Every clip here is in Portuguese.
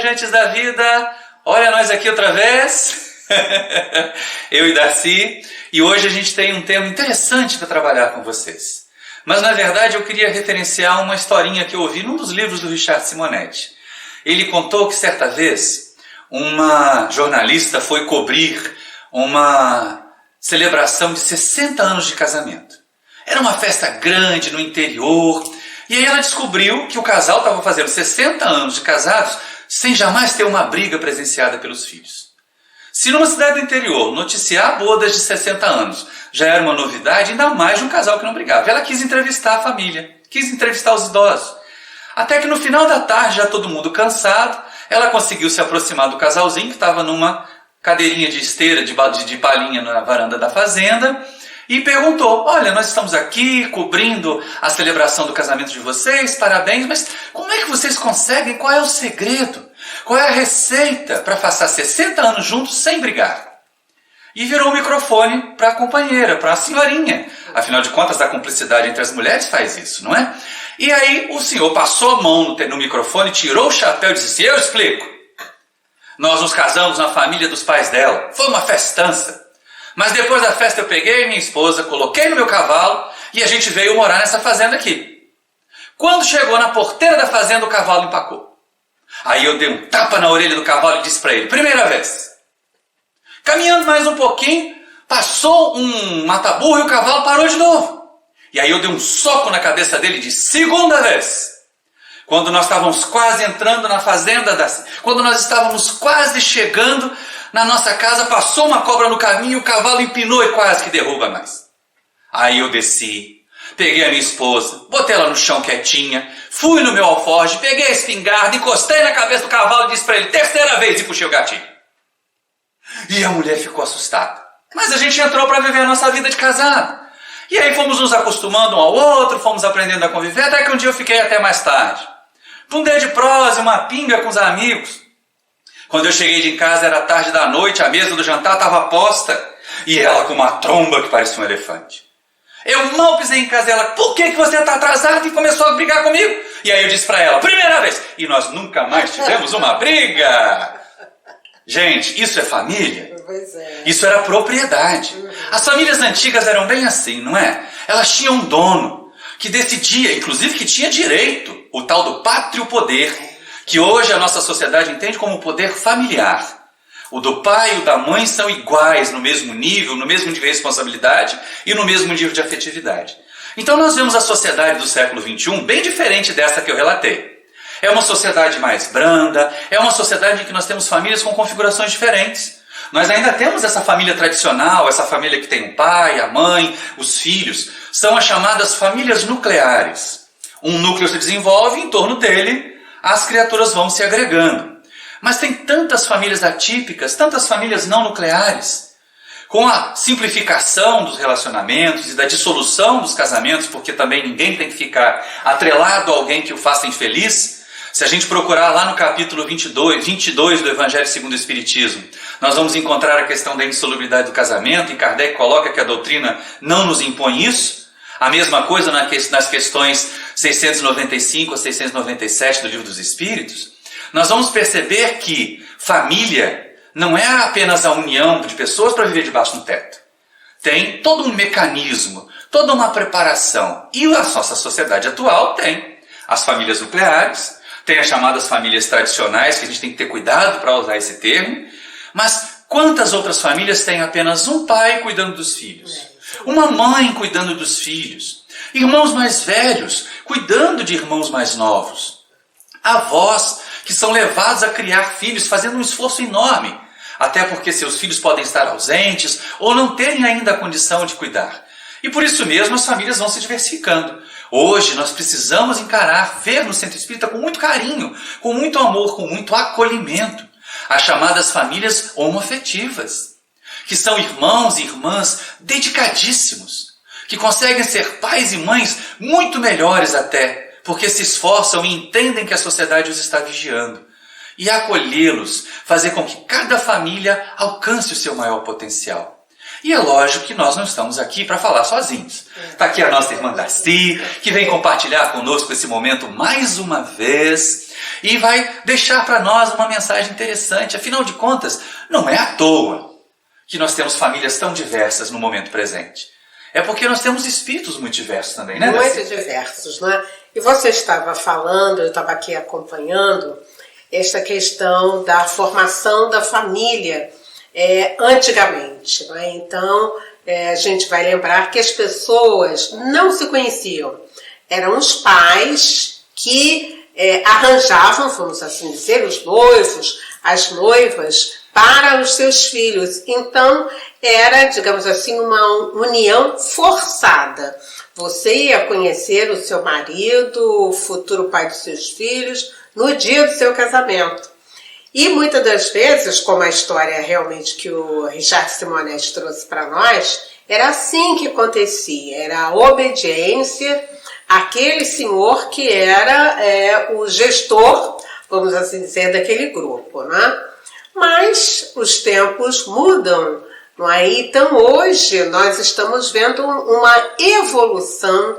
viajantes da vida, olha nós aqui outra vez, eu e Darcy, e hoje a gente tem um tema interessante para trabalhar com vocês. Mas na verdade eu queria referenciar uma historinha que eu ouvi num dos livros do Richard Simonetti. Ele contou que certa vez uma jornalista foi cobrir uma celebração de 60 anos de casamento. Era uma festa grande no interior, e aí ela descobriu que o casal estava fazendo 60 anos de casados sem jamais ter uma briga presenciada pelos filhos. Se numa cidade do interior noticiar bodas de 60 anos já era uma novidade, ainda mais de um casal que não brigava. Ela quis entrevistar a família, quis entrevistar os idosos. Até que no final da tarde, já todo mundo cansado, ela conseguiu se aproximar do casalzinho que estava numa cadeirinha de esteira, de palhinha na varanda da fazenda, e perguntou: olha, nós estamos aqui cobrindo a celebração do casamento de vocês, parabéns, mas como é que vocês conseguem? Qual é o segredo? Qual é a receita para passar 60 anos juntos sem brigar? E virou o microfone para a companheira, para a senhorinha. Afinal de contas, a cumplicidade entre as mulheres faz isso, não é? E aí o senhor passou a mão no microfone, tirou o chapéu e disse assim: eu explico. Nós nos casamos na família dos pais dela. Foi uma festança. Mas depois da festa eu peguei minha esposa, coloquei no meu cavalo e a gente veio morar nessa fazenda aqui. Quando chegou na porteira da fazenda, o cavalo empacou. Aí eu dei um tapa na orelha do cavalo e disse para ele: primeira vez. Caminhando mais um pouquinho, passou um mata-burro e o cavalo parou de novo. E aí eu dei um soco na cabeça dele e disse: segunda vez. Quando nós estávamos quase entrando na fazenda, quando nós estávamos quase chegando na nossa casa, passou uma cobra no caminho e o cavalo empinou e quase que derruba nós. Aí eu desci, peguei a minha esposa, botei ela no chão quietinha, fui no meu alforje, peguei a espingarda, encostei na cabeça do cavalo e disse para ele: terceira vez, e puxei o gatilho. E a mulher ficou assustada. Mas a gente entrou para viver a nossa vida de casado. E aí fomos nos acostumando um ao outro, fomos aprendendo a conviver, até que um dia eu fiquei até mais tarde. Um dia de prosa, uma pinga com os amigos. Quando eu cheguei em casa era tarde da noite, a mesa do jantar estava posta e ela com uma tromba que parecia um elefante. Eu mal pisei em casa dela: por que você está atrasado? E começou a brigar comigo. E aí eu disse para ela: primeira vez. E nós nunca mais tivemos uma briga. Gente, isso é família? Pois é. Isso era propriedade. As famílias antigas eram bem assim, não é? Elas tinham um dono que decidia, inclusive que tinha direito, o tal do pátrio poder, que hoje a nossa sociedade entende como poder familiar. O do pai e o da mãe são iguais no mesmo nível, no mesmo nível de responsabilidade e no mesmo nível de afetividade. Então nós vemos a sociedade do século XXI bem diferente dessa que eu relatei. É uma sociedade mais branda, é uma sociedade em que nós temos famílias com configurações diferentes. Nós ainda temos essa família tradicional, essa família que tem o pai, a mãe, os filhos. São as chamadas famílias nucleares. Um núcleo se desenvolve e em torno dele as criaturas vão se agregando. Mas tem tantas famílias atípicas, tantas famílias não nucleares. Com a simplificação dos relacionamentos e da dissolução dos casamentos, porque também ninguém tem que ficar atrelado a alguém que o faça infeliz. Se a gente procurar lá no capítulo 22 do Evangelho segundo o Espiritismo, nós vamos encontrar a questão da insolubilidade do casamento, e Kardec coloca que a doutrina não nos impõe isso. A mesma coisa nas questões 695 a 697 do Livro dos Espíritos. Nós vamos perceber que família não é apenas a união de pessoas para viver debaixo de um teto. Tem todo um mecanismo, toda uma preparação. E a nossa sociedade atual tem as famílias nucleares, tem as chamadas famílias tradicionais, que a gente tem que ter cuidado para usar esse termo. Mas quantas outras famílias têm apenas um pai cuidando dos filhos? Uma mãe cuidando dos filhos? Irmãos mais velhos cuidando de irmãos mais novos? Avós que são levados a criar filhos fazendo um esforço enorme, até porque seus filhos podem estar ausentes ou não terem ainda a condição de cuidar. E por isso mesmo as famílias vão se diversificando. Hoje nós precisamos encarar, ver no Centro Espírita com muito carinho, com muito amor, com muito acolhimento, as chamadas famílias homoafetivas, que são irmãos e irmãs dedicadíssimos, que conseguem ser pais e mães muito melhores até, porque se esforçam e entendem que a sociedade os está vigiando. E acolhê-los, fazer com que cada família alcance o seu maior potencial. E é lógico que nós não estamos aqui para falar sozinhos. Está aqui a nossa irmã Darcy, que vem compartilhar conosco esse momento mais uma vez. E vai deixar para nós uma mensagem interessante. Afinal de contas, não é à toa que nós temos famílias tão diversas no momento presente. É porque nós temos espíritos muito diversos também, né? Muito diversos, né? E você estava falando, eu estava aqui acompanhando esta questão da formação da família antigamente, né? Então, a gente vai lembrar que as pessoas não se conheciam. Eram os pais que arranjavam, vamos assim dizer, os noivos, as noivas para os seus filhos. Então, era, digamos assim, uma união forçada. Você ia conhecer o seu marido, o futuro pai dos seus filhos, no dia do seu casamento. E muitas das vezes, como a história realmente que o Richard Simonetti trouxe para nós, era assim que acontecia, era a obediência àquele senhor que era o gestor, vamos assim dizer, daquele grupo, né? Mas os tempos mudam, não é? Então hoje nós estamos vendo uma evolução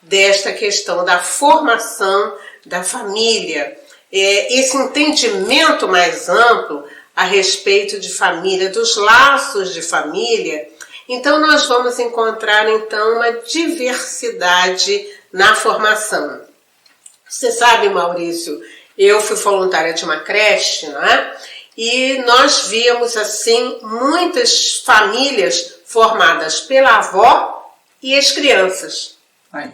desta questão da formação da família, esse entendimento mais amplo a respeito de família, dos laços de família. Então nós vamos encontrar então uma diversidade na formação. Você sabe, Maurício, eu fui voluntária de uma creche, não é? E nós víamos assim muitas famílias formadas pela avó e as crianças,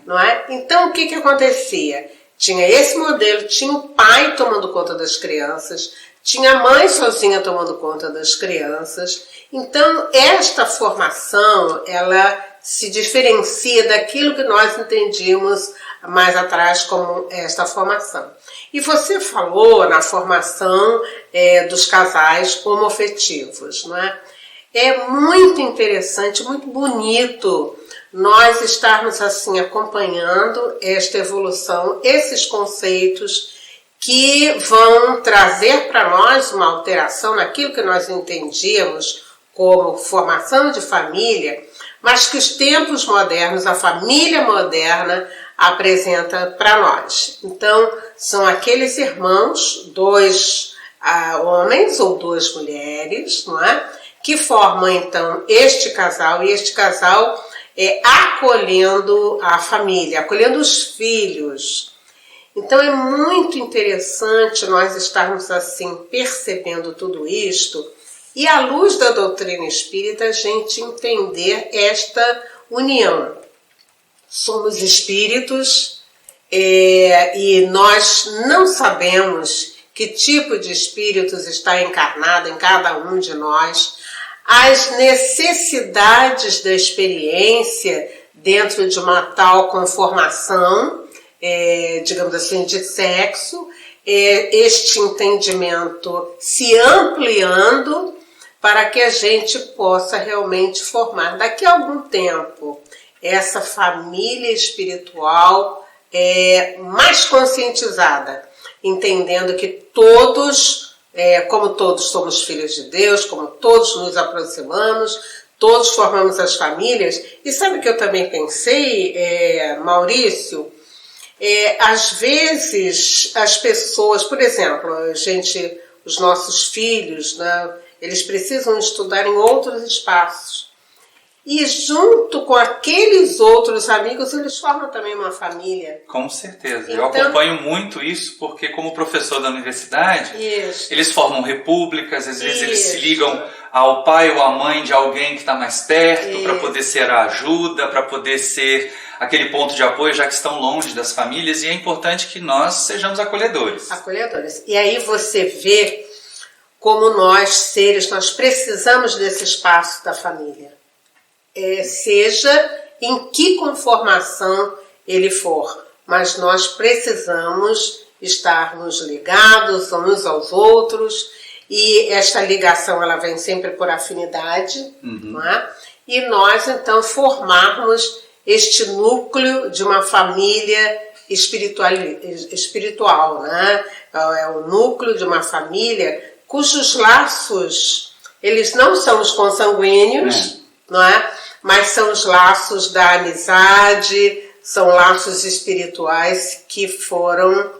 não é? Então o que acontecia? Tinha esse modelo, tinha o pai tomando conta das crianças, tinha a mãe sozinha tomando conta das crianças. Então esta formação, ela se diferencia daquilo que nós entendíamos mais atrás como esta formação. E você falou na formação dos casais homoafetivos, não é? É muito interessante, muito bonito nós estarmos assim acompanhando esta evolução, esses conceitos que vão trazer para nós uma alteração naquilo que nós entendíamos como formação de família, mas que os tempos modernos, a família moderna, apresenta para nós. Então, são aqueles irmãos, 2 homens ou 2 mulheres, não é? Que formam, então, este casal, e este casal acolhendo a família, acolhendo os filhos. Então, é muito interessante nós estarmos, assim, percebendo tudo isto, e à luz da doutrina espírita, a gente entender esta união. Somos espíritos e nós não sabemos que tipo de espíritos está encarnado em cada um de nós, as necessidades da experiência dentro de uma tal conformação, digamos assim, de sexo, este entendimento se ampliando para que a gente possa realmente formar daqui a algum tempo essa família espiritual mais conscientizada, entendendo que todos, como todos somos filhos de Deus, como todos nos aproximamos, todos formamos as famílias. E sabe o que eu também pensei, Maurício? Às vezes as pessoas, por exemplo, os nossos filhos, né, eles precisam estudar em outros espaços. E junto com aqueles outros amigos, eles formam também uma família. Com certeza. Então, eu acompanho muito isso, porque como professor da universidade, eles formam repúblicas, às vezes eles se ligam ao pai ou à mãe de alguém que está mais perto, para poder ser a ajuda, para poder ser aquele ponto de apoio, já que estão longe das famílias, e é importante que nós sejamos acolhedores. Acolhedores. E aí você vê como nós, seres, nós precisamos desse espaço da família. Seja em que conformação ele for, mas nós precisamos estarmos ligados uns aos outros, e esta ligação ela vem sempre por afinidade, não é? E nós então formarmos este núcleo de uma família espiritual, né? É o núcleo de uma família cujos laços, eles não são os consanguíneos, não é? Mas são os laços da amizade, são laços espirituais que foram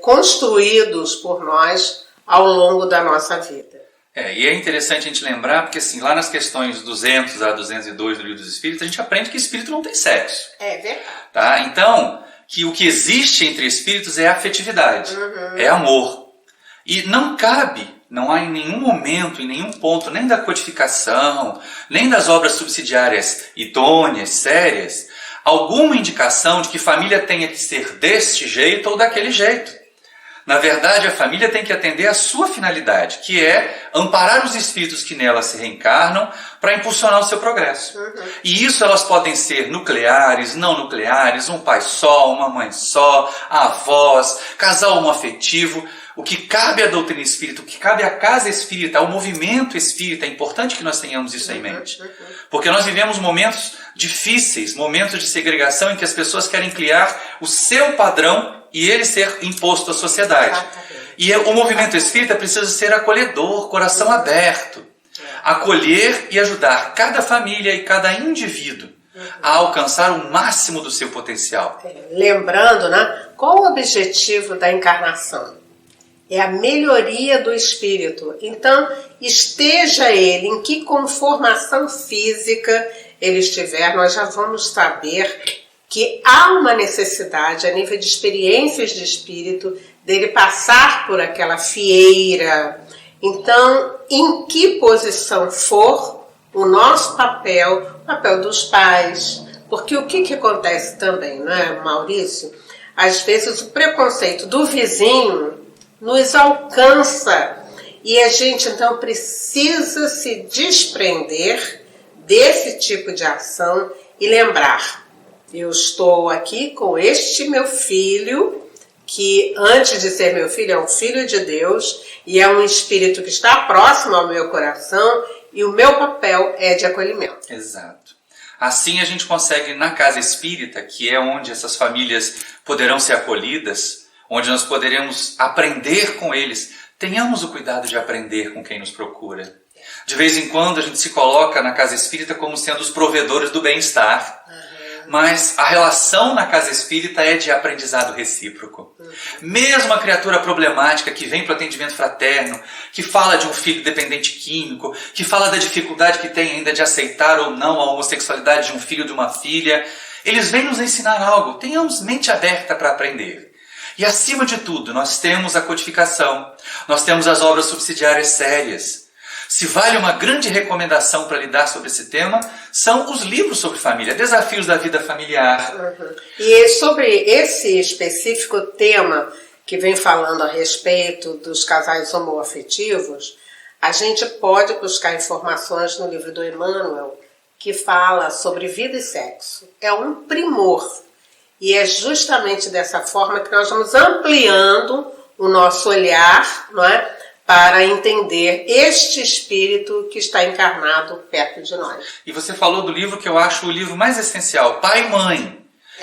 construídos por nós ao longo da nossa vida. E é interessante a gente lembrar, porque assim, lá nas questões 200 a 202 do Livro dos Espíritos, a gente aprende que espírito não tem sexo. É verdade. Tá? Então, que o que existe entre espíritos é afetividade, é amor. E não cabe, não há em nenhum momento, em nenhum ponto, nem da codificação, nem das obras subsidiárias idôneas, sérias, alguma indicação de que família tenha que ser deste jeito ou daquele jeito. Na verdade, a família tem que atender à sua finalidade, que é amparar os espíritos que nela se reencarnam para impulsionar o seu progresso. E isso elas podem ser nucleares, não nucleares, um pai só, uma mãe só, avós, casal homoafetivo. O que cabe à doutrina espírita, o que cabe à casa espírita, ao movimento espírita, é importante que nós tenhamos isso em mente. Porque nós vivemos momentos difíceis, momentos de segregação em que as pessoas querem criar o seu padrão e ele ser imposto à sociedade. E o movimento espírita precisa ser acolhedor, coração aberto. Acolher e ajudar cada família e cada indivíduo a alcançar o máximo do seu potencial. Lembrando, né, qual o objetivo da encarnação? É a melhoria do espírito. Então, esteja ele em que conformação física ele estiver, nós já vamos saber que há uma necessidade, a nível de experiências de espírito, dele passar por aquela fieira. Então, em que posição for, o nosso papel, o papel dos pais. Porque o que acontece também, não é, Maurício? Às vezes o preconceito do vizinho nos alcança e a gente então precisa se desprender desse tipo de ação e lembrar: eu estou aqui com este meu filho, que antes de ser meu filho é um filho de Deus e é um espírito que está próximo ao meu coração, e o meu papel é de acolhimento. Exato. Assim a gente consegue, na casa espírita, que é onde essas famílias poderão ser acolhidas, onde nós poderemos aprender com eles, tenhamos o cuidado de aprender com quem nos procura. De vez em quando a gente se coloca na casa espírita como sendo os provedores do bem-estar, mas a relação na casa espírita é de aprendizado recíproco. Mesmo a criatura problemática que vem para o atendimento fraterno, que fala de um filho dependente químico, que fala da dificuldade que tem ainda de aceitar ou não a homossexualidade de um filho ou de uma filha, eles vêm nos ensinar algo. Tenhamos mente aberta para aprender. E acima de tudo, nós temos a codificação, nós temos as obras subsidiárias sérias. Se vale uma grande recomendação para lidar sobre esse tema, são os livros sobre família, Desafios da Vida Familiar. E sobre esse específico tema que vem falando a respeito dos casais homoafetivos, a gente pode buscar informações no livro do Emmanuel, que fala sobre vida e sexo. É um primor. E é justamente dessa forma que nós vamos ampliando o nosso olhar, não é, para entender este espírito que está encarnado perto de nós. E você falou do livro que eu acho o livro mais essencial, Pai e Mãe.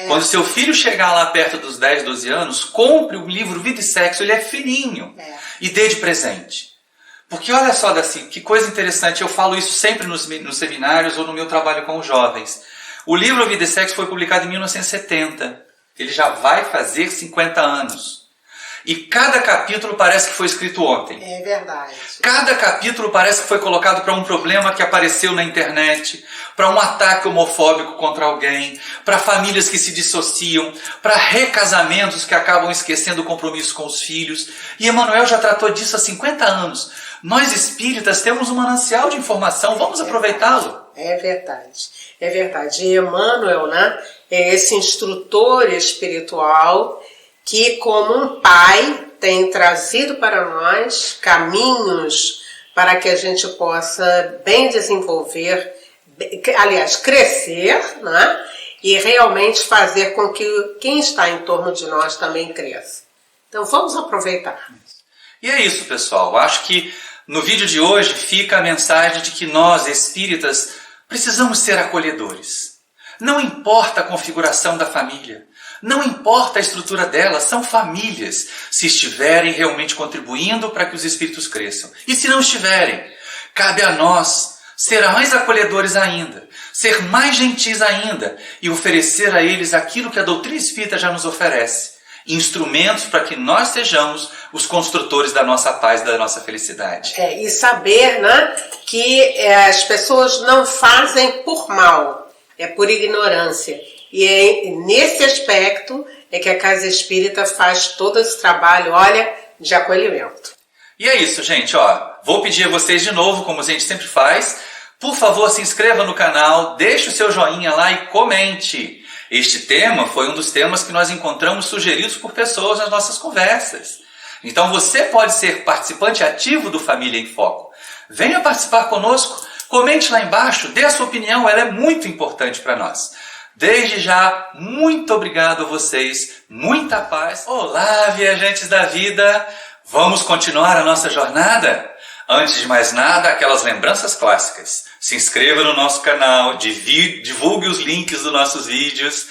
Quando seu filho chegar lá perto dos 10, 12 anos, compre o livro Vida e Sexo, ele é fininho, e dê de presente. Porque olha só, Daci, que coisa interessante, eu falo isso sempre nos seminários ou no meu trabalho com os jovens. O livro Vida e Sexo foi publicado em 1970. Ele já vai fazer 50 anos. E cada capítulo parece que foi escrito ontem. É verdade. Cada capítulo parece que foi colocado para um problema que apareceu na internet, para um ataque homofóbico contra alguém, para famílias que se dissociam, para recasamentos que acabam esquecendo o compromisso com os filhos. E Emmanuel já tratou disso há 50 anos. Nós espíritas temos um manancial de informação, vamos aproveitá-lo. É verdade. É verdade. E Emmanuel, né, é esse instrutor espiritual que, como um pai, tem trazido para nós caminhos para que a gente possa bem desenvolver, aliás, crescer, né, e realmente fazer com que quem está em torno de nós também cresça. Então vamos aproveitar. E é isso, pessoal. Acho que no vídeo de hoje fica a mensagem de que nós, espíritas, precisamos ser acolhedores. Não importa a configuração da família, não importa a estrutura dela, são famílias, se estiverem realmente contribuindo para que os espíritos cresçam. E se não estiverem, cabe a nós ser mais acolhedores ainda, ser mais gentis ainda e oferecer a eles aquilo que a doutrina espírita já nos oferece. instrumentos para que nós sejamos os construtores da nossa paz, da nossa felicidade. E saber, né, que as pessoas não fazem por mal, é por ignorância. E é nesse aspecto é que a Casa Espírita faz todo esse trabalho, olha, de acolhimento. E é isso, gente, ó. Vou pedir a vocês de novo, como a gente sempre faz, por favor, se inscreva no canal, deixe o seu joinha lá e comente. Este tema foi um dos temas que nós encontramos sugeridos por pessoas nas nossas conversas. Então você pode ser participante ativo do Família em Foco. Venha participar conosco, comente lá embaixo, dê a sua opinião, ela é muito importante para nós. Desde já, muito obrigado a vocês, muita paz. Olá, viajantes da vida! Vamos continuar a nossa jornada? Antes de mais nada, aquelas lembranças clássicas. Se inscreva no nosso canal, divulgue os links dos nossos vídeos,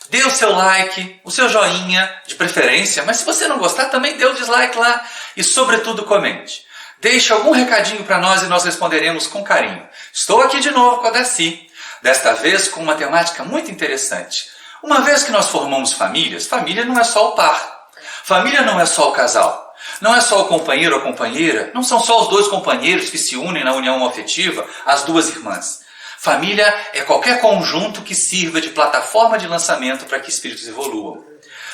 dê o seu like, o seu joinha, de preferência, mas se você não gostar, também dê o dislike lá e, sobretudo, comente. Deixe algum recadinho para nós e nós responderemos com carinho. Estou aqui de novo com a Darcy, desta vez com uma temática muito interessante. Uma vez que nós formamos famílias, família não é só o par, família não é só o casal. Não é só o companheiro ou a companheira, não são só os dois companheiros que se unem na união afetiva, as duas irmãs. Família é qualquer conjunto que sirva de plataforma de lançamento para que espíritos evoluam.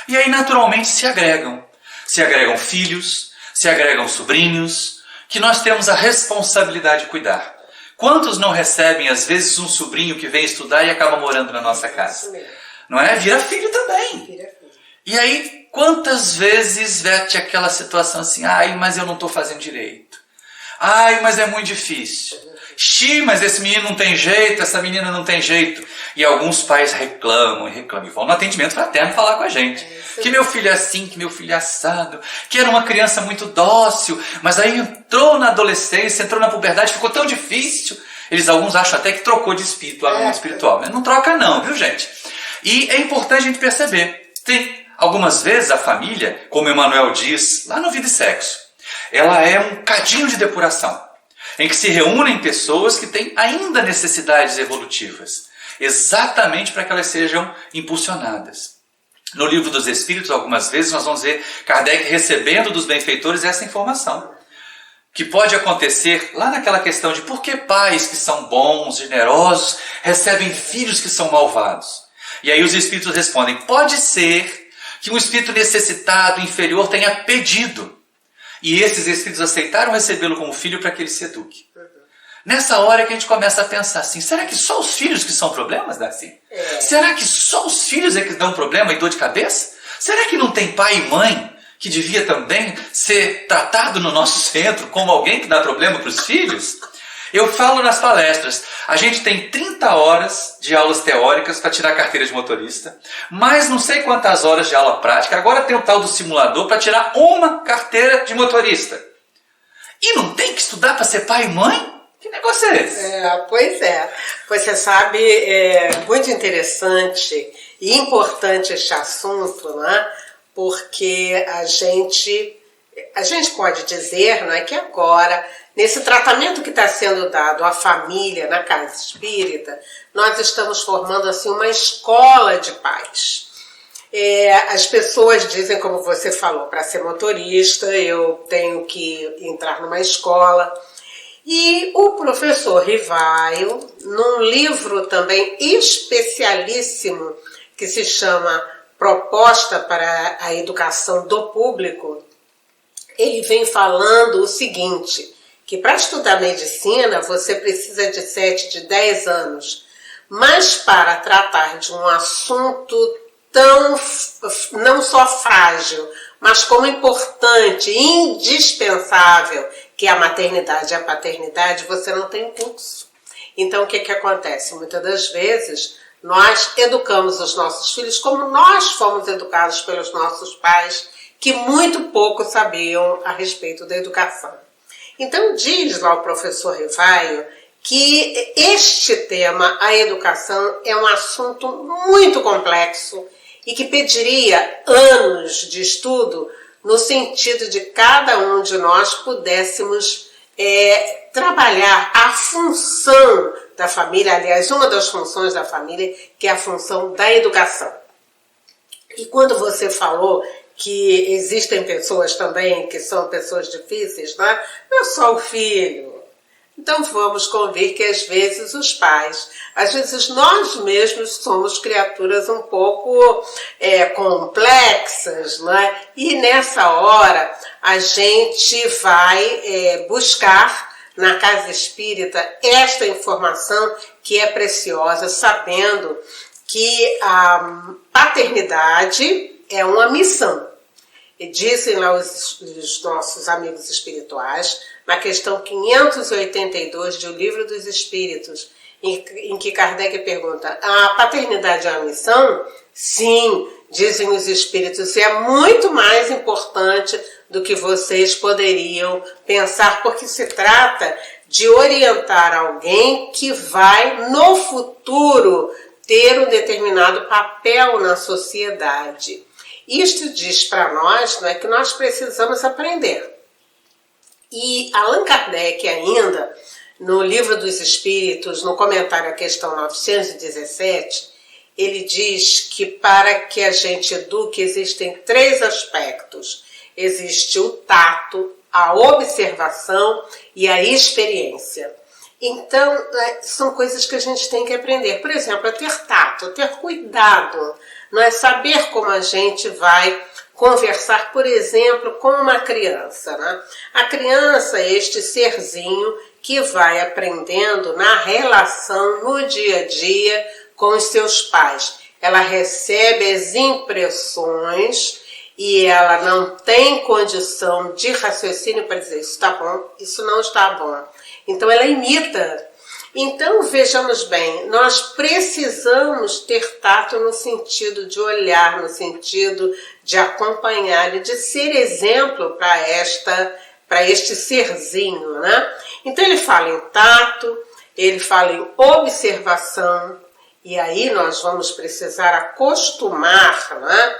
E aí naturalmente se agregam filhos, se agregam sobrinhos, que nós temos a responsabilidade de cuidar. Quantos não recebem às vezes um sobrinho que vem estudar e acaba morando na nossa casa? Não é? Vira filho também. E aí, quantas vezes vete aquela situação assim, ai, mas eu não estou fazendo direito. Ai, mas é muito difícil. Xi, mas esse menino não tem jeito, essa menina não tem jeito. E alguns pais reclamam e vão no atendimento fraterno falar com a gente. Que meu filho é assim, que meu filho é assado, que era uma criança muito dócil, mas aí entrou na adolescência, entrou na puberdade, ficou tão difícil. Alguns acham até que trocou de espírito lá no mundo espiritual. Mas não troca não, viu gente? E é importante a gente perceber. Algumas vezes a família, como Emmanuel diz, lá no Vida e Sexo, ela é um cadinho de depuração, em que se reúnem pessoas que têm ainda necessidades evolutivas, exatamente para que elas sejam impulsionadas. No Livro dos Espíritos, algumas vezes, nós vamos ver Kardec recebendo dos benfeitores essa informação, que pode acontecer lá naquela questão de por que pais que são bons, generosos, recebem filhos que são malvados. E aí os Espíritos respondem, pode ser que um espírito necessitado, inferior, tenha pedido. E esses espíritos aceitaram recebê-lo como filho para que ele se eduque. Nessa hora que a gente começa a pensar assim, será que só os filhos que são problemas, Darcy? Será que só os filhos é que dão problema e dor de cabeça? Será que não tem pai e mãe que devia também ser tratado no nosso centro como alguém que dá problema para os filhos? Eu falo nas palestras, a gente tem 30 horas de aulas teóricas para tirar a carteira de motorista, mais não sei quantas horas de aula prática, agora tem o tal do simulador para tirar uma carteira de motorista. E não tem que estudar para ser pai e mãe? Que negócio é esse? Pois é. Você sabe, é muito interessante e importante este assunto, né? Porque a gente pode dizer, né, que agora, nesse tratamento que está sendo dado à família na Casa Espírita, nós estamos formando assim uma escola de pais. As pessoas dizem, como você falou, para ser motorista eu tenho que entrar numa escola. E o professor Rivaio, num livro também especialíssimo que se chama Proposta para a Educação do Público, ele vem falando o seguinte, que para estudar medicina você precisa de 7, de 10 anos, mas para tratar de um assunto tão, não só frágil, mas como importante, indispensável, que é a maternidade e a paternidade, você não tem curso. Então o que acontece? Muitas das vezes nós educamos os nossos filhos como nós fomos educados pelos nossos pais, que muito pouco sabiam a respeito da educação. Então diz lá o professor Rivaio que este tema, a educação, é um assunto muito complexo e que pediria anos de estudo no sentido de cada um de nós pudéssemos trabalhar a função da família, aliás, uma das funções da família, que é a função da educação. E quando você falou que existem pessoas também que são pessoas difíceis, né? Não é só o filho. Então vamos convir que às vezes os pais, às vezes nós mesmos somos criaturas um pouco complexas, né? E nessa hora a gente vai buscar na casa espírita esta informação que é preciosa, sabendo que a paternidade é uma missão. E dizem lá os nossos amigos espirituais, na questão 582 de O Livro dos Espíritos, em que Kardec pergunta: a paternidade é uma missão? Sim, dizem os espíritos, e é muito mais importante do que vocês poderiam pensar, porque se trata de orientar alguém que vai, no futuro, ter um determinado papel na sociedade. Isto diz para nós, né, que nós precisamos aprender. E Allan Kardec ainda, no Livro dos Espíritos, no comentário à questão 917, ele diz que para que a gente eduque existem 3 aspectos. Existe o tato, a observação e a experiência. Então, são coisas que a gente tem que aprender. Por exemplo, a ter tato, a ter cuidado, não é saber como a gente vai conversar, por exemplo, com uma criança, né? A criança é este serzinho que vai aprendendo na relação, no dia a dia com os seus pais. Ela recebe as impressões e ela não tem condição de raciocínio para dizer isso está bom, isso não está bom. Então ela imita. Então vejamos bem, nós precisamos ter tato no sentido de olhar, no sentido de acompanhar e de ser exemplo para este serzinho, né? Então ele fala em tato, ele fala em observação, e aí nós vamos precisar acostumar, né,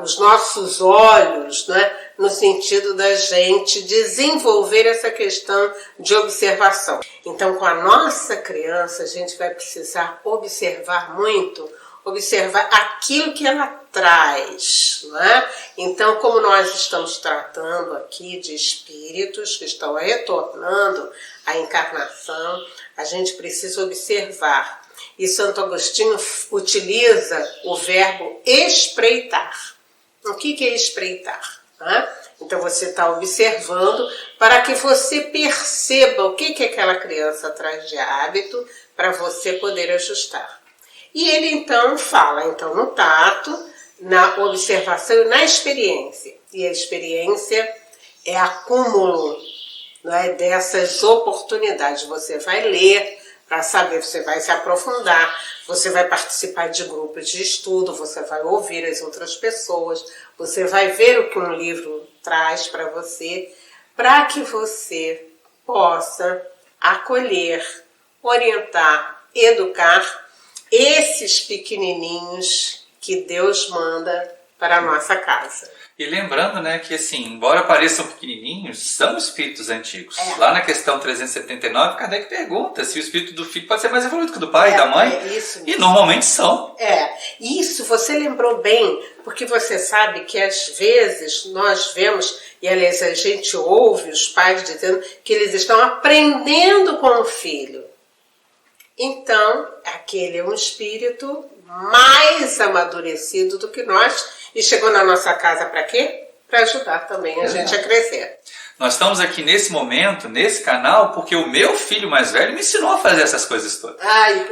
os nossos olhos, né, no sentido da gente desenvolver essa questão de observação. Então, com a nossa criança, a gente vai precisar observar muito, observar aquilo que ela traz, né? Então, como nós estamos tratando aqui de espíritos que estão retornando à encarnação, a gente precisa observar. E Santo Agostinho utiliza o verbo espreitar. O que é espreitar? Né? Então você está observando para que você perceba o que aquela criança traz de hábito para você poder ajustar. E ele então fala no tato, na observação e na experiência. E a experiência é acúmulo, né, dessas oportunidades. Você vai ler para saber, você vai se aprofundar, você vai participar de grupos de estudo, você vai ouvir as outras pessoas, você vai ver o que um livro traz para você, para que você possa acolher, orientar, educar esses pequenininhos que Deus manda para a nossa casa. E lembrando, né, que assim, embora pareçam pequenininhos, são espíritos antigos. Lá na questão 379, Kardec pergunta se o espírito do filho pode ser mais evoluído que o do pai e da mãe. Isso. E normalmente são. Isso você lembrou bem, porque você sabe que às vezes nós vemos, e aliás a gente ouve os pais dizendo que eles estão aprendendo com o filho. Então, aquele é um espírito mais amadurecido do que nós. E chegou na nossa casa para quê? Para ajudar também a gente a crescer. Nós estamos aqui nesse momento, nesse canal, porque o meu filho mais velho me ensinou a fazer essas coisas todas.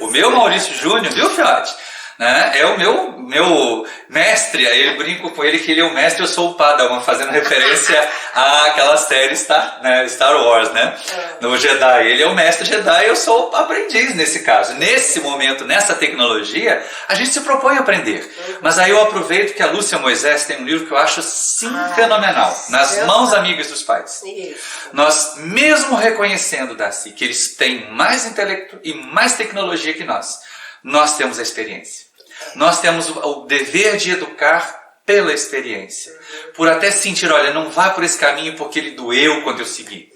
O meu Maurício Júnior, viu, Fiote? Né? É o meu mestre, aí eu brinco com ele que ele é o mestre, eu sou o Padawan, fazendo referência àquelas séries, tá? Né? Star Wars, né? No Jedi, ele é o mestre Jedi, eu sou o aprendiz nesse caso. Nesse momento, nessa tecnologia, a gente se propõe a aprender. Mas aí eu aproveito que a Lúcia Moisés tem um livro que eu acho fenomenal, Nas Mãos Amigas dos Pais. Isso. Nós, mesmo reconhecendo, Darcy, que eles têm mais intelecto e mais tecnologia que nós temos a experiência. Nós temos o dever de educar pela experiência. Por até sentir, olha, não vá por esse caminho porque ele doeu quando eu segui.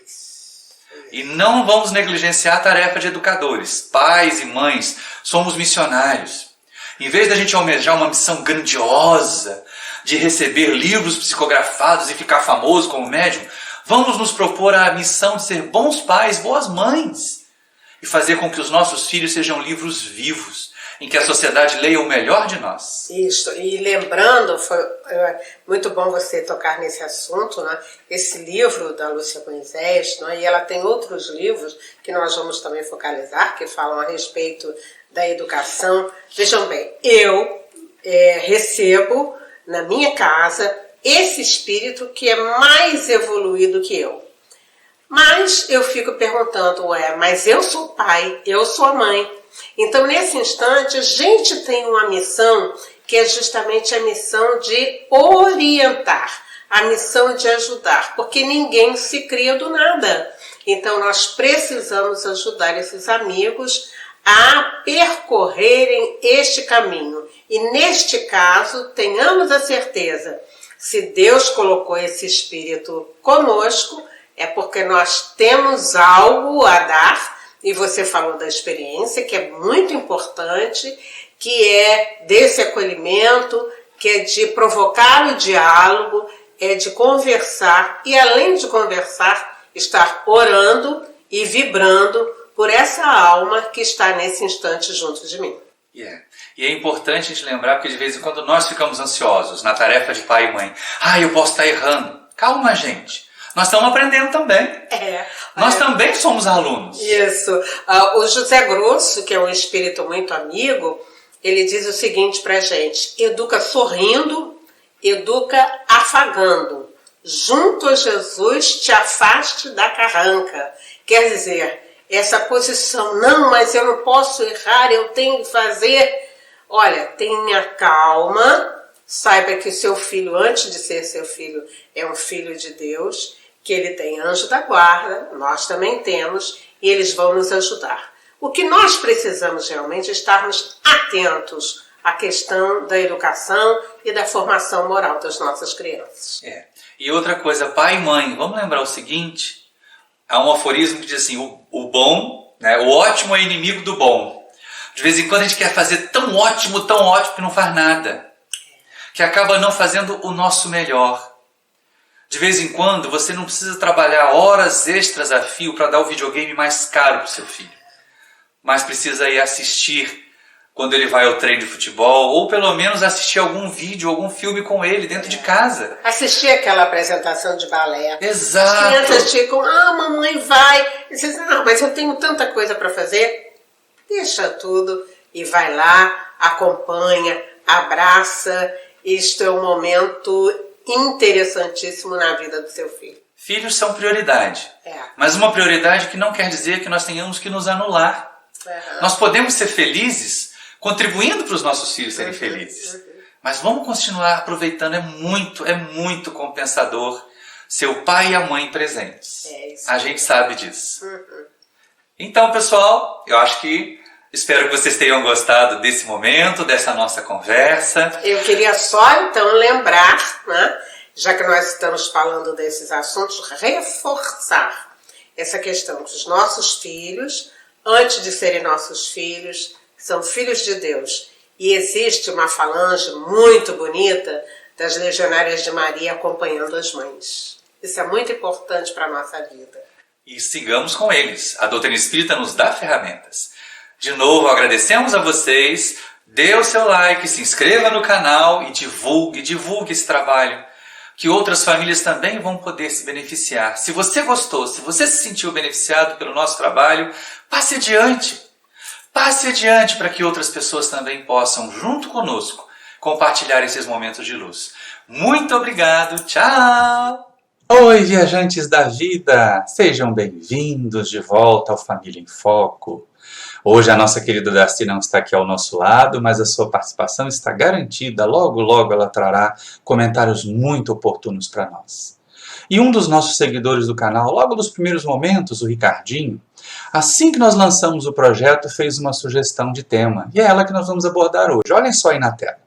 E não vamos negligenciar a tarefa de educadores. Pais e mães, somos missionários. Em vez da gente almejar uma missão grandiosa, de receber livros psicografados e ficar famoso como médium. Vamos nos propor a missão de ser bons pais, boas mães e fazer com que os nossos filhos sejam livros vivos, em que a sociedade leia o melhor de nós. Isso, e lembrando, foi muito bom você tocar nesse assunto, né? Esse livro da Lúcia Moisés, né? E ela tem outros livros que nós vamos também focalizar, que falam a respeito da educação. Vejam bem, eu recebo na minha casa esse espírito que é mais evoluído que eu. Mas eu fico perguntando, mas eu sou pai, eu sou mãe. Então, nesse instante, a gente tem uma missão que é justamente a missão de orientar, a missão de ajudar, porque ninguém se cria do nada. Então, nós precisamos ajudar esses amigos a percorrerem este caminho. E neste caso, tenhamos a certeza, se Deus colocou esse espírito conosco, é porque nós temos algo a dar. E você falou da experiência, que é muito importante, que é desse acolhimento, que é de provocar o diálogo, é de conversar e, além de conversar, estar orando e vibrando por essa alma que está nesse instante junto de mim. E é importante a gente lembrar, porque de vez em quando nós ficamos ansiosos na tarefa de pai e mãe. Eu posso estar errando. Calma, gente. Nós estamos aprendendo também. Nós também somos alunos. Isso. O José Grosso, que é um espírito muito amigo, ele diz o seguinte pra gente: educa sorrindo, educa afagando. Junto a Jesus te afaste da carranca. Quer dizer, essa posição, não, mas eu não posso errar, eu tenho que fazer. Olha, tenha calma, saiba que seu filho, antes de ser seu filho, é um filho de Deus, que ele tem anjo da guarda, nós também temos, e eles vão nos ajudar. O que nós precisamos realmente é estarmos atentos à questão da educação e da formação moral das nossas crianças. E outra coisa, pai e mãe, vamos lembrar o seguinte, há um aforismo que diz assim, o bom, né, o ótimo é inimigo do bom. De vez em quando a gente quer fazer tão ótimo que não faz nada, que acaba não fazendo o nosso melhor. De vez em quando, você não precisa trabalhar horas extras a fio para dar o videogame mais caro para o seu filho. Mas precisa ir assistir quando ele vai ao treino de futebol, ou pelo menos assistir algum vídeo, algum filme com ele dentro de casa. Assistir aquela apresentação de balé. Exato. As crianças ficam, mamãe vai. E você diz, mas eu tenho tanta coisa para fazer. Deixa tudo e vai lá, acompanha, abraça. Isto é um momento interessantíssimo na vida do seu filho. Filhos são prioridade. Mas uma prioridade que não quer dizer que nós tenhamos que nos anular. Nós podemos ser felizes contribuindo para os nossos filhos serem felizes. Mas vamos continuar aproveitando, é muito compensador ser o pai e a mãe presentes. A gente sabe disso. Então, pessoal, eu acho que espero que vocês tenham gostado desse momento, dessa nossa conversa. Eu queria só, então, lembrar, né, já que nós estamos falando desses assuntos, reforçar essa questão que os nossos filhos, antes de serem nossos filhos, são filhos de Deus. E existe uma falange muito bonita das Legionárias de Maria acompanhando as mães. Isso é muito importante para a nossa vida. E sigamos com eles. A doutrina espírita nos dá ferramentas. De novo, agradecemos a vocês. Dê o seu like, se inscreva no canal e divulgue esse trabalho, que outras famílias também vão poder se beneficiar. Se você gostou, se você se sentiu beneficiado pelo nosso trabalho, passe adiante. Passe adiante para que outras pessoas também possam, junto conosco, compartilhar esses momentos de luz. Muito obrigado. Tchau! Oi, viajantes da vida! Sejam bem-vindos de volta ao Família em Foco. Hoje a nossa querida Darcy não está aqui ao nosso lado, mas a sua participação está garantida. Logo, logo ela trará comentários muito oportunos para nós. E um dos nossos seguidores do canal, logo nos primeiros momentos, o Ricardinho, assim que nós lançamos o projeto, fez uma sugestão de tema. E é ela que nós vamos abordar hoje. Olhem só aí na tela.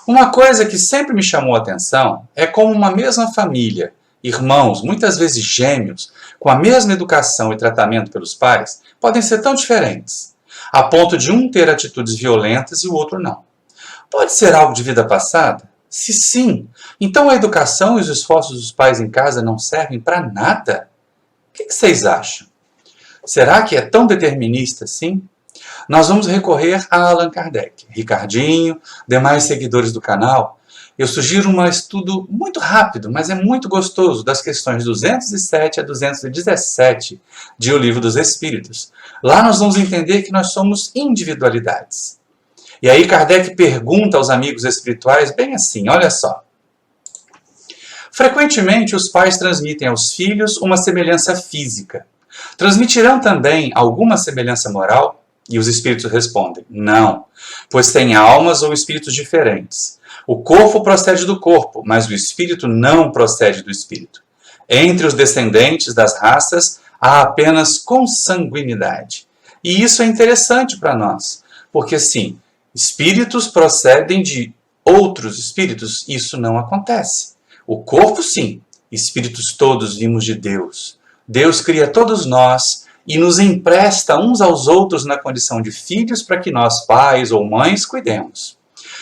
Uma coisa que sempre me chamou a atenção é como uma mesma família, irmãos, muitas vezes gêmeos, com a mesma educação e tratamento pelos pais, podem ser tão diferentes, a ponto de um ter atitudes violentas e o outro não. Pode ser algo de vida passada? Se sim, então a educação e os esforços dos pais em casa não servem para nada? O que vocês acham? Será que é tão determinista assim? Nós vamos recorrer a Allan Kardec. Ricardinho, demais seguidores do canal, eu sugiro um estudo muito rápido, mas é muito gostoso, das questões 207 a 217 de O Livro dos Espíritos. Lá nós vamos entender que nós somos individualidades. E aí Kardec pergunta aos amigos espirituais bem assim, olha só. Frequentemente os pais transmitem aos filhos uma semelhança física. Transmitirão também alguma semelhança moral? E os espíritos respondem, não, pois têm almas ou espíritos diferentes. O corpo procede do corpo, mas o espírito não procede do espírito. Entre os descendentes das raças há apenas consanguinidade. E isso é interessante para nós, porque sim, espíritos procedem de outros espíritos, isso não acontece. O corpo sim, espíritos todos vimos de Deus. Deus cria todos nós e nos empresta uns aos outros na condição de filhos para que nós, pais ou mães, cuidemos.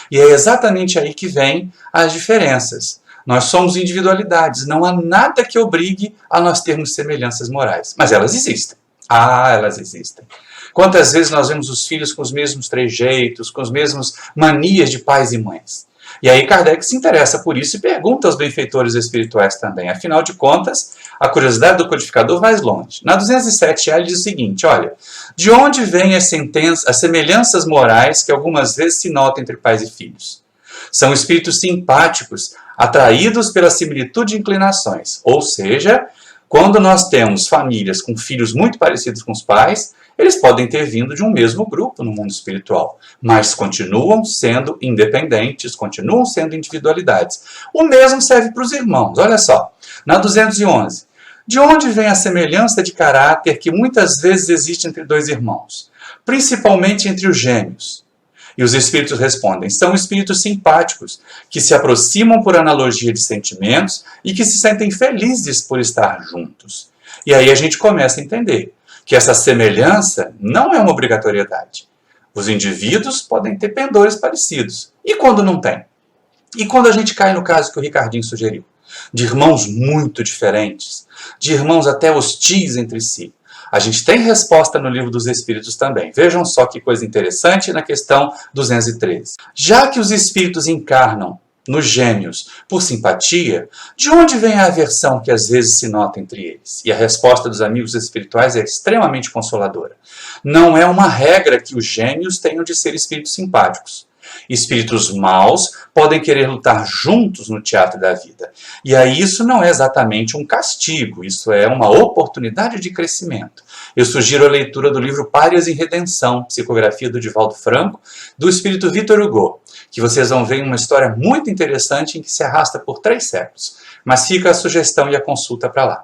E é exatamente aí que vem as diferenças. Nós somos individualidades, não há nada que obrigue a nós termos semelhanças morais. Mas elas existem. Ah, elas existem. Quantas vezes nós vemos os filhos com os mesmos trejeitos, com as mesmas manias de pais e mães? E aí Kardec se interessa por isso e pergunta aos benfeitores espirituais também. Afinal de contas, a curiosidade do codificador vai longe. Na 207 ele diz o seguinte, olha, de onde vêm as semelhanças morais que algumas vezes se notam entre pais e filhos? São espíritos simpáticos, atraídos pela similitude de inclinações. Ou seja, quando nós temos famílias com filhos muito parecidos com os pais, eles podem ter vindo de um mesmo grupo no mundo espiritual, mas continuam sendo independentes, continuam sendo individualidades. O mesmo serve para os irmãos. Olha só, na 211. De onde vem a semelhança de caráter que muitas vezes existe entre dois irmãos, principalmente entre os gêmeos? E os espíritos respondem, são espíritos simpáticos, que se aproximam por analogia de sentimentos e que se sentem felizes por estar juntos. E aí a gente começa a entender que essa semelhança não é uma obrigatoriedade. Os indivíduos podem ter pendores parecidos. E quando não tem? E quando a gente cai no caso que o Ricardinho sugeriu? De irmãos muito diferentes, de irmãos até hostis entre si. A gente tem resposta no Livro dos Espíritos também. Vejam só que coisa interessante na questão 213. Já que os espíritos encarnam nos gêmeos por simpatia, de onde vem a aversão que às vezes se nota entre eles? E a resposta dos amigos espirituais é extremamente consoladora. Não é uma regra que os gêmeos tenham de ser espíritos simpáticos. Espíritos maus podem querer lutar juntos no teatro da vida. E aí isso não é exatamente um castigo, isso é uma oportunidade de crescimento. Eu sugiro a leitura do livro Párias em Redenção, psicografia do Divaldo Franco, do espírito Victor Hugo, que vocês vão ver uma história muito interessante em que se arrasta por 3 séculos. Mas fica a sugestão e a consulta para lá.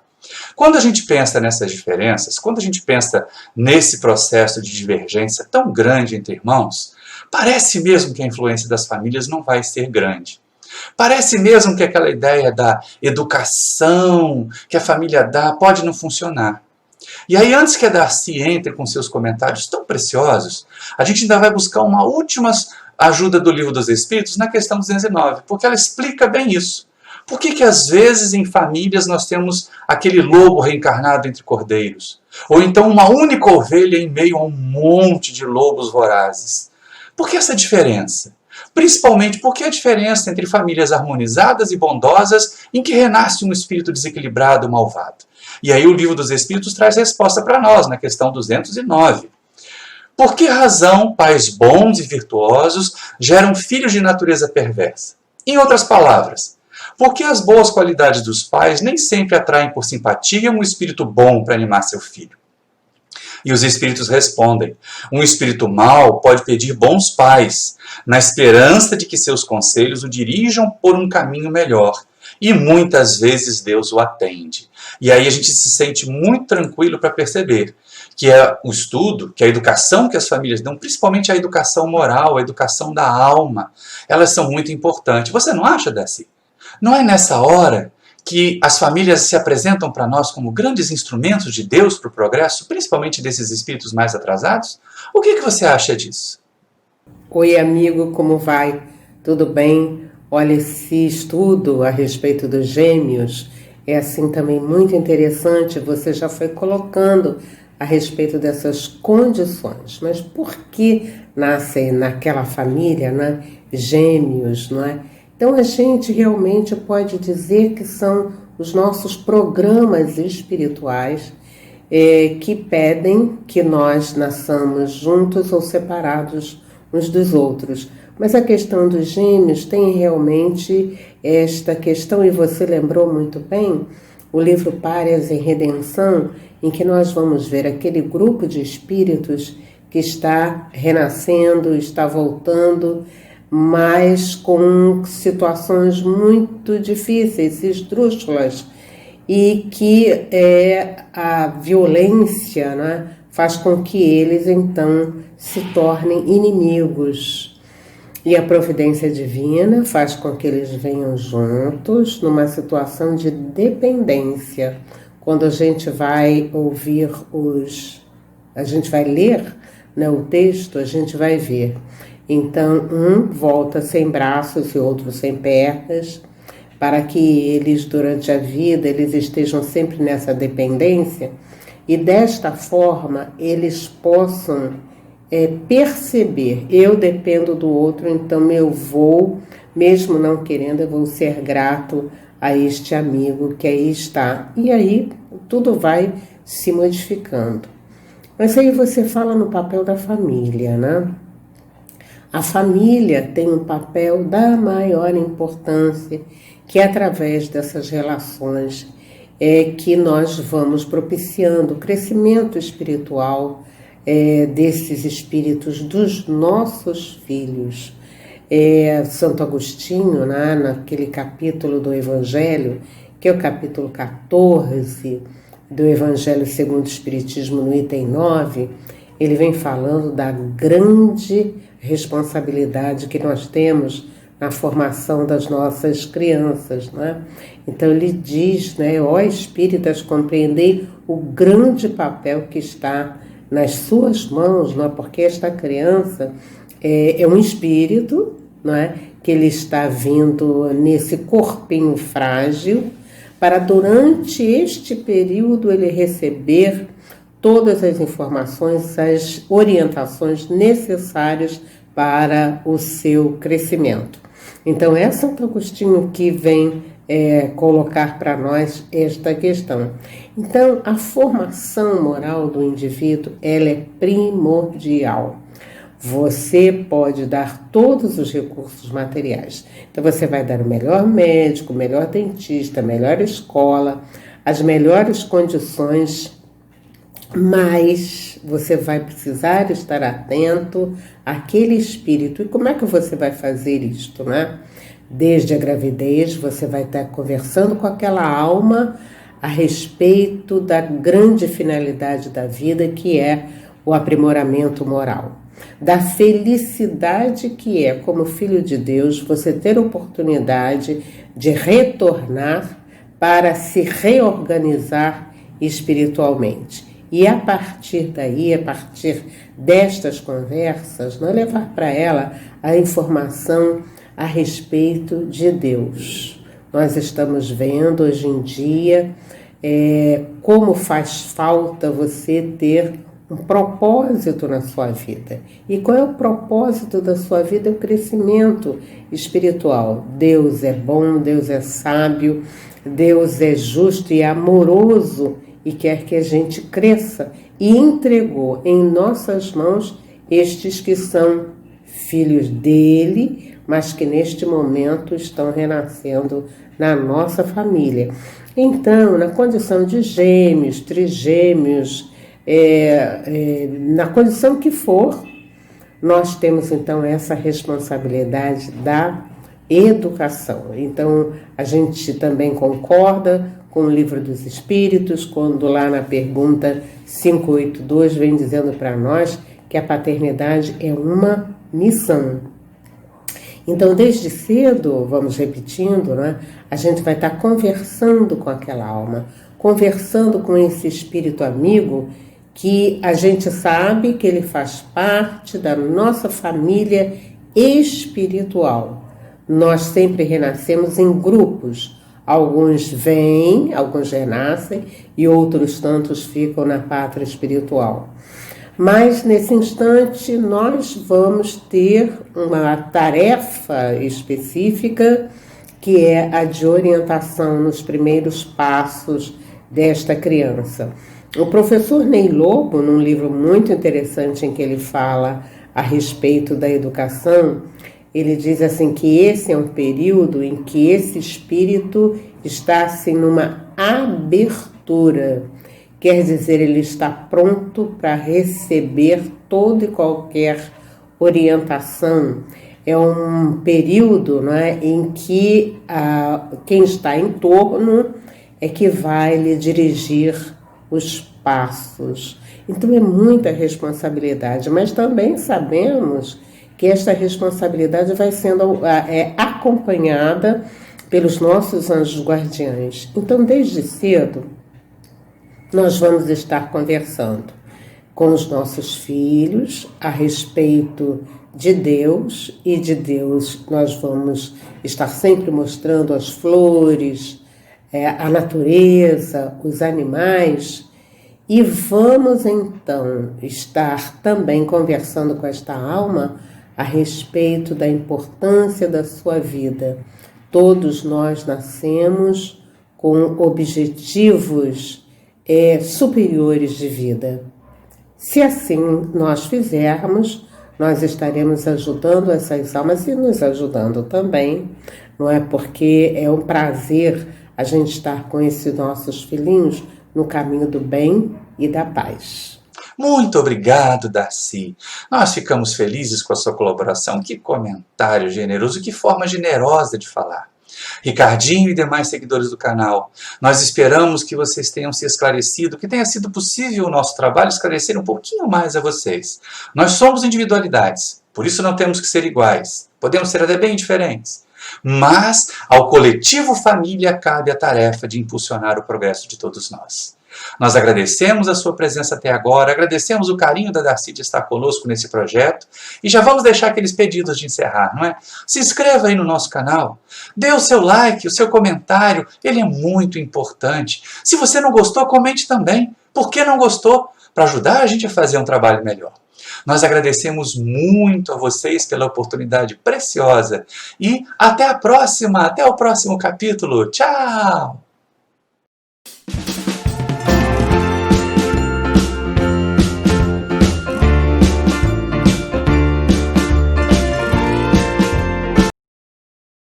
Quando a gente pensa nessas diferenças, quando a gente pensa nesse processo de divergência tão grande entre irmãos, parece mesmo que a influência das famílias não vai ser grande. Parece mesmo que aquela ideia da educação que a família dá pode não funcionar. E aí, antes que a Darcy entre com seus comentários tão preciosos, a gente ainda vai buscar uma última ajuda do Livro dos Espíritos na questão 209, porque ela explica bem isso. Por que às vezes em famílias nós temos aquele lobo reencarnado entre cordeiros? Ou então uma única ovelha em meio a um monte de lobos vorazes? Por que essa diferença? Principalmente porque a diferença entre famílias harmonizadas e bondosas em que renasce um espírito desequilibrado, malvado. E aí o Livro dos Espíritos traz resposta para nós na questão 209. Por que razão pais bons e virtuosos geram filhos de natureza perversa? Em outras palavras, por que as boas qualidades dos pais nem sempre atraem por simpatia um espírito bom para animar seu filho? E os espíritos respondem, um espírito mau pode pedir bons pais, na esperança de que seus conselhos o dirijam por um caminho melhor. E muitas vezes Deus o atende. E aí a gente se sente muito tranquilo para perceber que é o estudo, que a educação que as famílias dão, principalmente a educação moral, a educação da alma, elas são muito importantes. Você não acha, Darcy? Não é nessa hora que as famílias se apresentam para nós como grandes instrumentos de Deus para o progresso, principalmente desses espíritos mais atrasados? O que você acha disso? Oi, amigo, como vai? tudo bem? Olha, esse estudo a respeito dos gêmeos é assim também muito interessante, você já foi colocando a respeito dessas condições, mas por que nascem naquela família, né, gêmeos, não é? Então a gente realmente pode dizer que são os nossos programas espirituais que pedem que nós nasçamos juntos ou separados uns dos outros. Mas a questão dos gêmeos tem realmente esta questão, e você lembrou muito bem, o livro Párias em Redenção, em que nós vamos ver aquele grupo de espíritos que está renascendo, está voltando, mas com situações muito difíceis, esdrúxulas, e que a violência, né, faz com que eles então se tornem inimigos. E a providência divina faz com que eles venham juntos numa situação de dependência. Quando a gente vai ouvir a gente vai ler, né, o texto, a gente vai ver. Então, um volta sem braços e outro sem pernas, para que eles, durante a vida, eles estejam sempre nessa dependência e desta forma eles possam perceber, eu dependo do outro, então eu vou, mesmo não querendo, eu vou ser grato a este amigo que aí está. E aí tudo vai se modificando. Mas aí você fala no papel da família, né? A família tem um papel da maior importância, que é através dessas relações que nós vamos propiciando o crescimento espiritual desses espíritos dos nossos filhos. Santo Agostinho, né, naquele capítulo do Evangelho, que é o capítulo 14 do Evangelho segundo o Espiritismo, no item 9, ele vem falando da grande responsabilidade que nós temos na formação das nossas crianças, né? Então ele diz, né, ó espíritas, compreendei o grande papel que está nas suas mãos, não é? Porque esta criança é um espírito, não é? Que ele está vindo nesse corpinho frágil para, durante este período, ele receber todas as informações, as orientações necessárias para o seu crescimento. Então, é Santo Agostinho que vem colocar para nós esta questão. Então, a formação moral do indivíduo, ela é primordial. Você pode dar todos os recursos materiais. Então, você vai dar o melhor médico, o melhor dentista, a melhor escola, as melhores condições, mas você vai precisar estar atento àquele espírito. E como é que você vai fazer isto, né? Desde a gravidez, você vai estar conversando com aquela alma a respeito da grande finalidade da vida, que é o aprimoramento moral. Da felicidade que é, como filho de Deus, você ter oportunidade de retornar para se reorganizar espiritualmente. E a partir daí, a partir destas conversas, não levar para ela a informação a respeito de Deus. Nós estamos vendo hoje em dia como faz falta você ter um propósito na sua vida. E qual é o propósito da sua vida? É o crescimento espiritual. Deus é bom, Deus é sábio, Deus é justo e amoroso e quer que a gente cresça. E entregou em nossas mãos estes que são filhos dele, mas que neste momento estão renascendo na nossa família. Então, na condição de gêmeos, trigêmeos, na condição que for, nós temos então essa responsabilidade da educação. Então, a gente também concorda com o Livro dos Espíritos, quando lá na pergunta 582 vem dizendo para nós que a paternidade é uma missão. Então, desde cedo, vamos repetindo, né, a gente vai estar conversando com aquela alma, conversando com esse espírito amigo que a gente sabe que ele faz parte da nossa família espiritual. nós sempre renascemos em grupos. Alguns vêm, alguns renascem e outros tantos ficam na pátria espiritual. Mas nesse instante nós vamos ter uma tarefa específica que é a de orientação nos primeiros passos desta criança. O professor Ney Lobo, num livro muito interessante em que ele fala a respeito da educação, ele diz assim que esse é um período em que esse espírito está assim numa abertura. Quer dizer, ele está pronto para receber toda e qualquer orientação. É um período, né, em que quem está em torno é que vai lhe dirigir os passos. Então é muita responsabilidade, mas também sabemos que esta responsabilidade vai sendo acompanhada pelos nossos anjos guardiães. Então, desde cedo, nós vamos estar conversando com os nossos filhos a respeito de Deus, e de Deus nós vamos estar sempre mostrando as flores, a natureza, os animais, e vamos então estar também conversando com esta alma a respeito da importância da sua vida. Todos nós nascemos com objetivos superiores de vida. Se assim nós fizermos, nós estaremos ajudando essas almas e nos ajudando também, não é? Porque é um prazer a gente estar com esses nossos filhinhos no caminho do bem e da paz. Muito obrigado, Darcy. Nós ficamos felizes com a sua colaboração. Que comentário generoso, que forma generosa de falar. Ricardinho e demais seguidores do canal, nós esperamos que vocês tenham se esclarecido, que tenha sido possível o nosso trabalho esclarecer um pouquinho mais a vocês. Nós somos individualidades, por isso não temos que ser iguais. Podemos ser até bem diferentes. Mas ao coletivo família cabe a tarefa de impulsionar o progresso de todos nós. Nós agradecemos a sua presença até agora, agradecemos o carinho da Darcy de estar conosco nesse projeto e já vamos deixar aqueles pedidos de encerrar, não é? Se inscreva aí no nosso canal, dê o seu like, o seu comentário, ele é muito importante. Se você não gostou, comente também. Por que não gostou? Para ajudar a gente a fazer um trabalho melhor. Nós agradecemos muito a vocês pela oportunidade preciosa e até a próxima, até o próximo capítulo. Tchau!